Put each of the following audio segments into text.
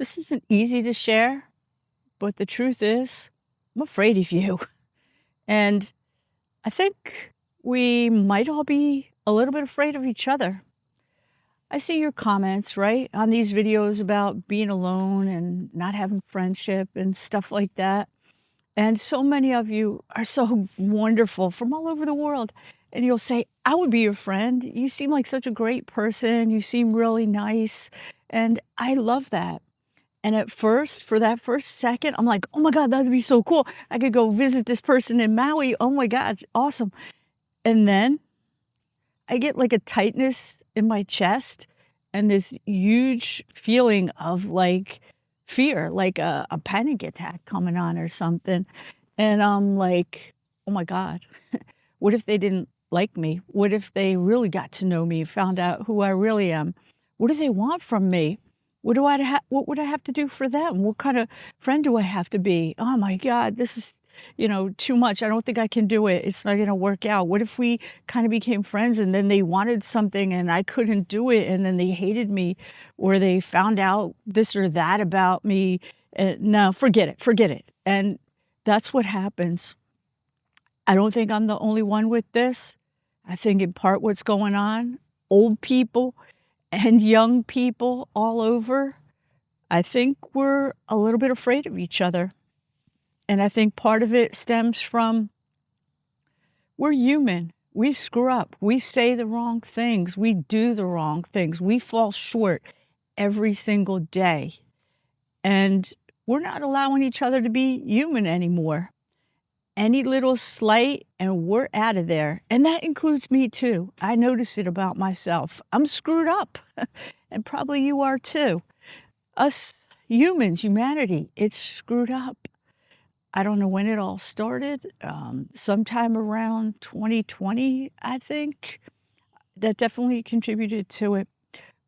This isn't easy to share, but the truth is, I'm afraid of you. And I think we might all be a little bit afraid of each other. I see your comments, right, on these videos about being alone and not having friendship and stuff like that. And so many of you are so wonderful from all over the world. And you'll say, I would be your friend. You seem like such a great person. You seem really nice. And I love that. And at first, for that first second, I'm like, "Oh my god, that'd be so cool. I could go visit this person in Maui. Oh my god, awesome." And then I get like a tightness in my chest and this huge feeling of like fear, like a panic attack coming on or something. And I'm like, "Oh my god, what if they didn't like me? What if they really got to know me, found out who I really am? What do they want from me? What would I have to do for them? What kind of friend do I have to be? Oh my god, this is, too much. I don't think I can do it. It's not gonna work out. What if we kind of became friends and then they wanted something and I couldn't do it and then they hated me or they found out this or that about me? No, forget it. Forget it." And that's what happens. I don't think I'm the only one with this. I think in part what's going on, old people and young people all over, I think we're a little bit afraid of each other. And I think part of it stems from we're human. We screw up. We say the wrong things. We do the wrong things. We fall short every single day. And we're not allowing each other to be human anymore. Any little slight and we're out of there. And that includes me too. I notice it about myself. I'm screwed up. And probably you are too. Us humans, humanity, it's screwed up. I don't know when it all started. Sometime around 2020, I think. That definitely contributed to it.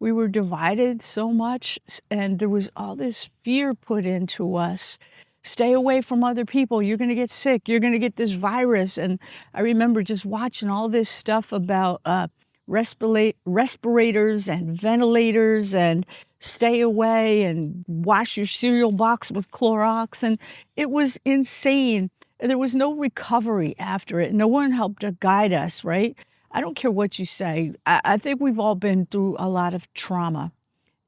We were divided so much, and there was all this fear put into us. Stay away from other people. You're going to get sick. You're going to get this virus. And I remember just watching all this stuff about respirators and ventilators and stay away and wash your cereal box with Clorox. And it was insane. There was no recovery after it. No one helped to guide us, right? I don't care what you say. I think we've all been through a lot of trauma.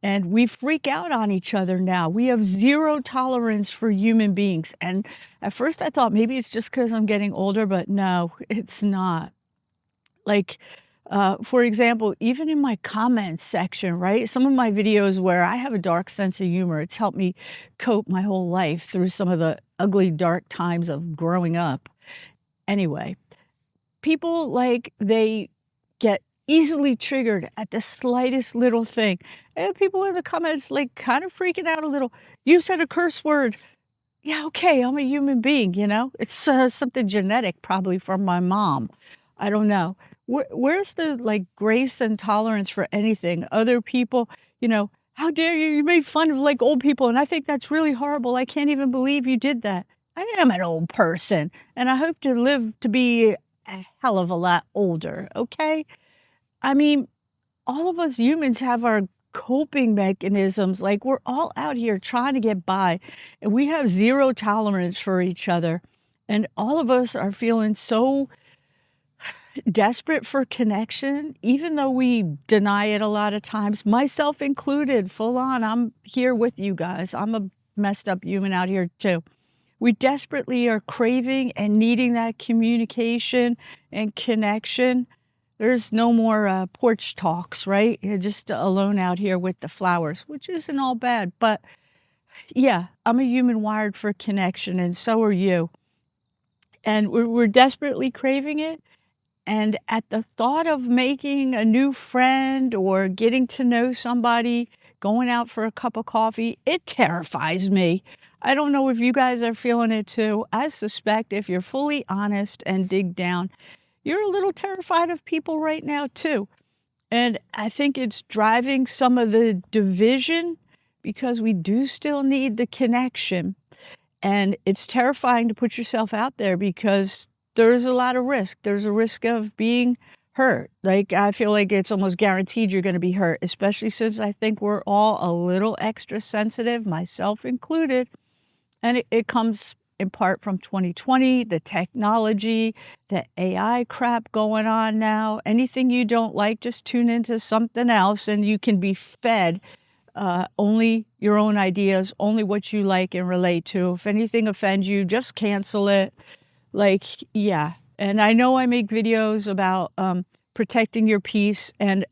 And we freak out on each other now. We have zero tolerance for human beings. And at first I thought maybe it's just because I'm getting older, but no, it's not. Like, for example, even in my comments section, right? Some of my videos where I have a dark sense of humor, it's helped me cope my whole life through some of the ugly, dark times of growing up. Anyway, people like they get easily triggered at the slightest little thing. And people in the comments like kind of freaking out a little. You said a curse word. Yeah, okay, I'm a human being, you know? It's something genetic probably from my mom. I don't know. Where's the like grace and tolerance for anything? Other people, how dare you? You made fun of like old people, and I think that's really horrible. I can't even believe you did that. I am an old person, and I hope to live to be a hell of a lot older, okay? I mean, all of us humans have our coping mechanisms. Like we're all out here trying to get by, and we have zero tolerance for each other. And all of us are feeling so desperate for connection, even though we deny it a lot of times, myself included, full on. I'm here with you guys. I'm a messed up human out here too. We desperately are craving and needing that communication and connection. There's no more porch talks, right? You're just alone out here with the flowers, which isn't all bad. But yeah, I'm a human wired for connection, and so are you. And we're desperately craving it. And at the thought of making a new friend or getting to know somebody, going out for a cup of coffee, it terrifies me. I don't know if you guys are feeling it too. I suspect if you're fully honest and dig down, you're a little terrified of people right now too. And I think it's driving some of the division because we do still need the connection. And it's terrifying to put yourself out there because there's a lot of risk. There's a risk of being hurt. Like, I feel like it's almost guaranteed you're gonna be hurt, especially since I think we're all a little extra sensitive, myself included. And it comes in part from 2020, the technology, the AI crap going on now. Anything you don't like, just tune into something else and you can be fed only your own ideas, only what you like and relate to. If anything offends you, just cancel it. Like, yeah. And I know I make videos about protecting your peace, and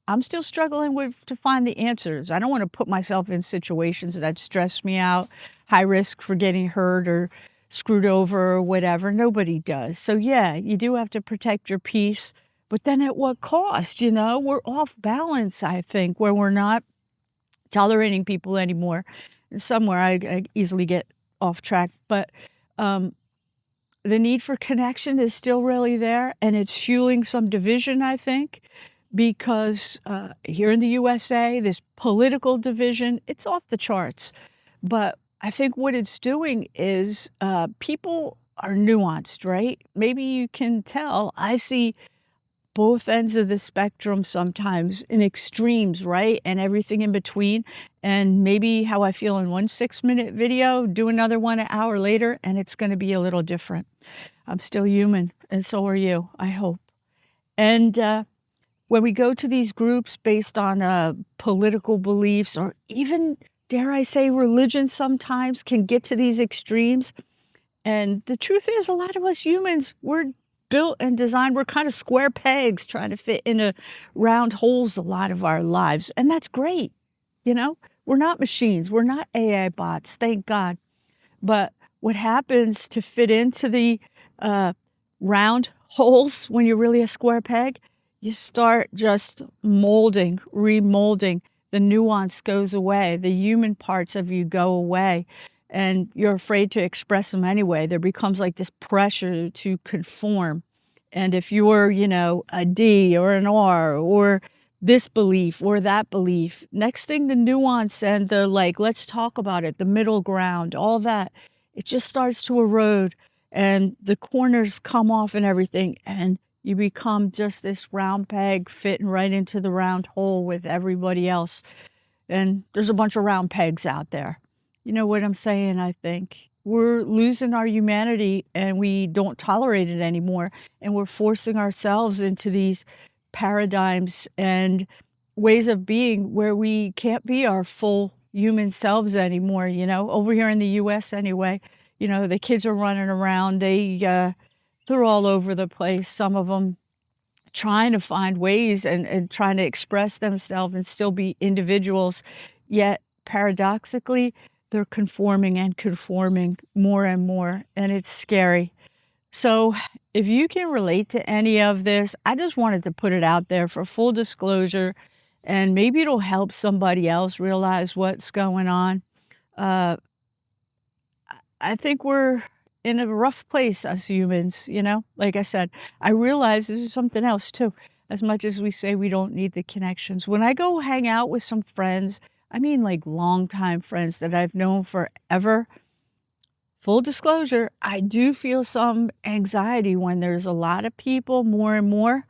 I'm still struggling to find the answers. I don't want to put myself in situations that stress me out, high risk for getting hurt or screwed over or whatever. Nobody does. So yeah, you do have to protect your peace, but then at what cost? You know, we're off balance, I think, where we're not tolerating people anymore. Somewhere I easily get off track, but the need for connection is still really there, and it's fueling some division, I think, because here in the USA, this political division, it's off the charts. But I think what it's doing is people are nuanced, right? Maybe you can tell. I see both ends of the spectrum sometimes in extremes, right? And everything in between. And maybe how I feel in one 6-minute video, do another one an hour later, and it's going to be a little different. I'm still human, and so are you, I hope. And when we go to these groups based on political beliefs, or even, dare I say, religion sometimes can get to these extremes. And the truth is, a lot of us humans, we're built and designed, we're kind of square pegs trying to fit into round holes a lot of our lives. And that's great. You know, we're not machines, we're not AI bots, thank God. But what happens to fit into the round holes when you're really a square peg? You start just molding, remolding. The nuance goes away. The human parts of you go away. And you're afraid to express them anyway. There becomes like this pressure to conform. And if you're, you know, a D or an R or this belief or that belief, next thing the nuance and the like, let's talk about it, the middle ground, all that, it just starts to erode and the corners come off and everything. And you become just this round peg fitting right into the round hole with everybody else. And there's a bunch of round pegs out there. You know what I'm saying, I think? We're losing our humanity and we don't tolerate it anymore. And we're forcing ourselves into these paradigms and ways of being where we can't be our full human selves anymore, you know, over here in the US anyway. You know, the kids are running around, they're all over the place, some of them trying to find ways and trying to express themselves and still be individuals, yet paradoxically, they're conforming and conforming more and more, and it's scary. So if you can relate to any of this, I just wanted to put it out there for full disclosure, and maybe it'll help somebody else realize what's going on. Uh, I think we're in a rough place, us humans, you know? Like I said, I realize this is something else too. As much as we say we don't need the connections. When I go hang out with some friends, I mean like longtime friends that I've known forever, full disclosure, I do feel some anxiety when there's a lot of people, more and more.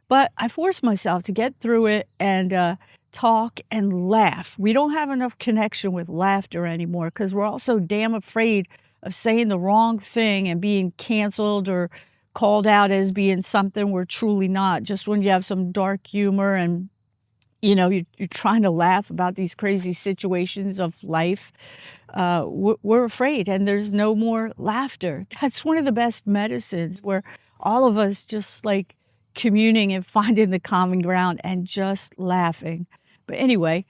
But I force myself to get through it and talk and laugh. We don't have enough connection with laughter anymore because we're all so damn afraid of saying the wrong thing and being canceled or called out as being something we're truly not. Just when you have some dark humor and you know you're trying to laugh about these crazy situations of life, we're afraid, and there's no more laughter. That's one of the best medicines, where all of us just like communing and finding the common ground and just laughing. But anyway,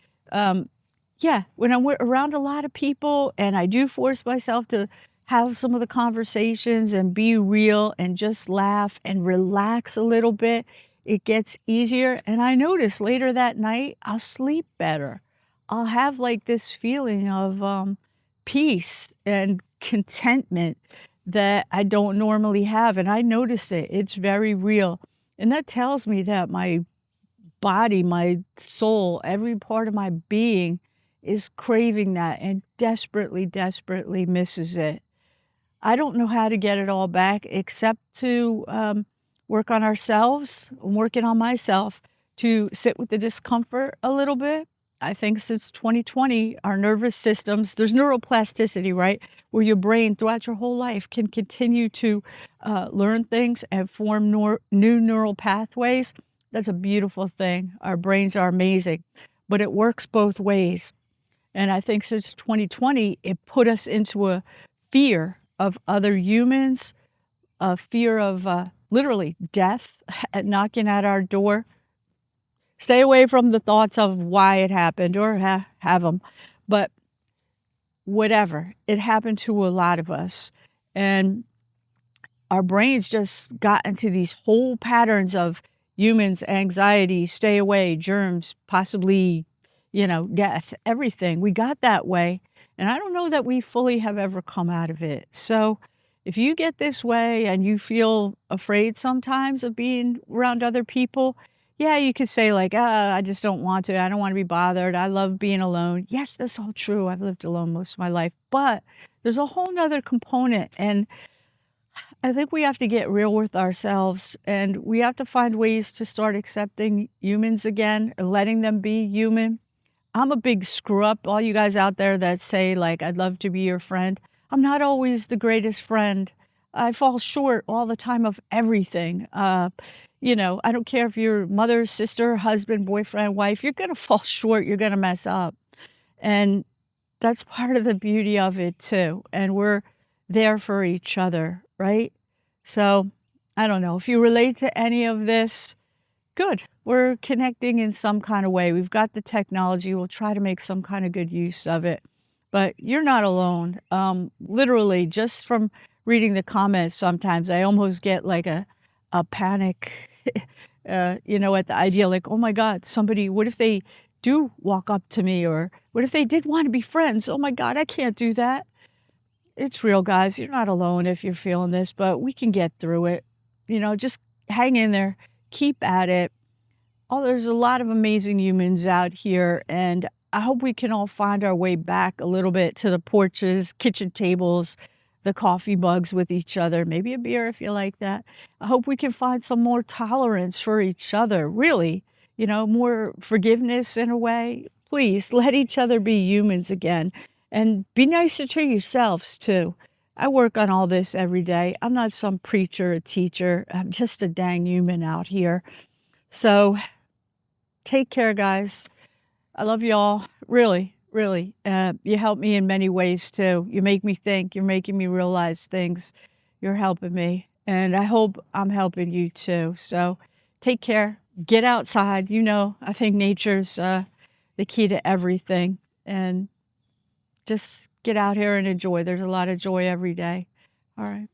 yeah, when I'm around a lot of people and I do force myself to have some of the conversations and be real and just laugh and relax a little bit, it gets easier. And I notice later that night, I'll sleep better. I'll have like this feeling of peace and contentment that I don't normally have. And I notice it, it's very real. And that tells me that my body, my soul, every part of my being is craving that and desperately, desperately misses it. I don't know how to get it all back except to work on ourselves. I'm working on myself to sit with the discomfort a little bit. I think since 2020, our nervous systems, there's neuroplasticity, right? Where your brain throughout your whole life can continue to learn things and form new neural pathways. That's a beautiful thing. Our brains are amazing, but it works both ways. And I think since 2020, it put us into a fear of other humans, a fear of literally death knocking at our door. Stay away from the thoughts of why it happened or have them. But whatever, it happened to a lot of us. And our brains just got into these whole patterns of humans, anxiety, stay away, germs, possibly, death, everything. We got that way. And I don't know that we fully have ever come out of it. So if you get this way and you feel afraid sometimes of being around other people, yeah, you could say like, I just don't want to. I don't want to be bothered. I love being alone. Yes, that's all true. I've lived alone most of my life. But there's a whole nother component. And I think we have to get real with ourselves, and we have to find ways to start accepting humans again, or letting them be human. I'm a big screw up. All you guys out there that say, like, I'd love to be your friend. I'm not always the greatest friend. I fall short all the time of everything. I don't care if you're mother, sister, husband, boyfriend, wife, you're going to fall short. You're going to mess up. And that's part of the beauty of it, too. And we're there for each other, right? So I don't know. If you relate to any of this, good. We're connecting in some kind of way. We've got the technology. We'll try to make some kind of good use of it. But you're not alone. Literally, just from reading the comments, sometimes I almost get like a panic, at the idea like, oh my God, somebody, what if they do walk up to me? Or what if they did want to be friends? Oh my God, I can't do that. It's real, guys. You're not alone if you're feeling this, but we can get through it. Just hang in there, keep at it. Oh, there's a lot of amazing humans out here, and I hope we can all find our way back a little bit to the porches, kitchen tables, the coffee mugs with each other, maybe a beer if you like that. I hope we can find some more tolerance for each other, really, more forgiveness in a way. Please let each other be humans again, and be nicer to yourselves too. I work on all this every day. I'm not some preacher or teacher. I'm just a dang human out here. So take care, guys. I love y'all. Really, really. You help me in many ways too. You make me think. You're making me realize things. You're helping me. And I hope I'm helping you too. So take care. Get outside. I think nature's the key to everything. And just get out here and enjoy. There's a lot of joy every day. All right.